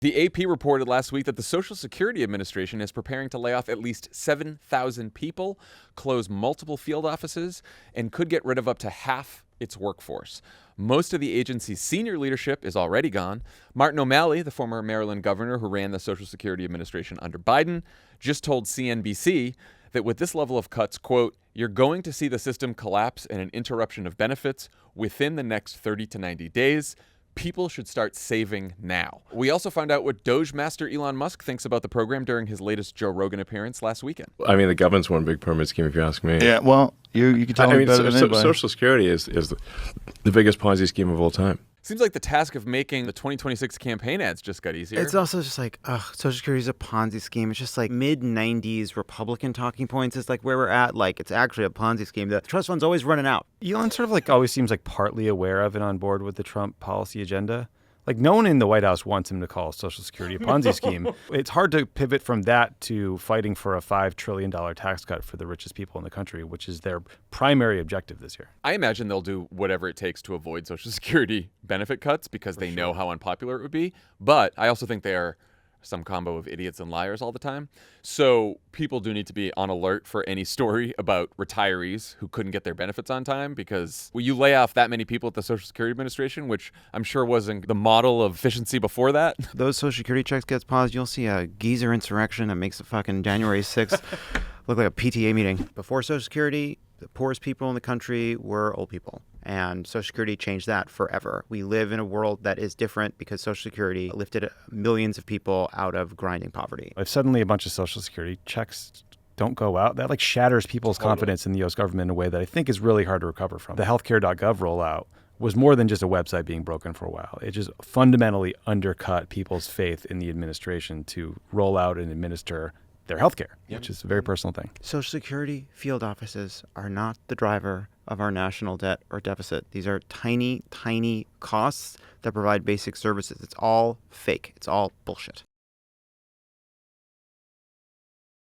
The AP reported last week that the Social Security Administration is preparing to lay off at least 7,000 people, close multiple field offices, and could get rid of up to half its workforce. Most of the agency's senior leadership is already gone. Martin O'Malley, the former Maryland governor who ran the Social Security Administration under Biden, just told CNBC that with this level of cuts, quote, "You're going to see the system collapse and an interruption of benefits within the next 30 to 90 days. People should start saving now." We also found out what Doge master Elon Musk thinks about the program during his latest Joe Rogan appearance last weekend. I mean, the government's one big pyramid scheme, if you ask me. Yeah, well, you can tell me better than anybody. Social Security is the biggest Ponzi scheme of all time. Seems like the task of making the 2026 campaign ads just got easier. It's also just like, Social Security is a Ponzi scheme. It's just like mid-90s Republican talking points is like where we're at. Like, it's actually a Ponzi scheme. The trust fund's always running out. Elon sort of like always seems like partly aware of and on board with the Trump policy agenda. Like, no one in the White House wants him to call Social Security a Ponzi scheme. It's hard to pivot from that to fighting for a $5 trillion tax cut for the richest people in the country, which is their primary objective this year. I imagine they'll do whatever it takes to avoid Social Security benefit cuts because they know how unpopular it would be. But I also think they are some combo of idiots and liars all the time. So people do need to be on alert for any story about retirees who couldn't get their benefits on time because when you lay off that many people at the Social Security Administration, which I'm sure wasn't the model of efficiency before that. Those Social Security checks gets paused, you'll see a geezer insurrection that makes the fucking January 6th look like a PTA meeting. Before Social Security, the poorest people in the country were old people. And Social Security changed that forever. We live in a world that is different because Social Security lifted millions of people out of grinding poverty. If suddenly a bunch of Social Security checks don't go out, that like shatters people's confidence in the U.S. government in a way that I think is really hard to recover from. The healthcare.gov rollout was more than just a website being broken for a while. It just fundamentally undercut people's faith in the administration to roll out and administer their healthcare, which is a very personal thing. Social Security field offices are not the driver of our national debt or deficit. These are tiny, tiny costs that provide basic services. It's all fake. It's all bullshit.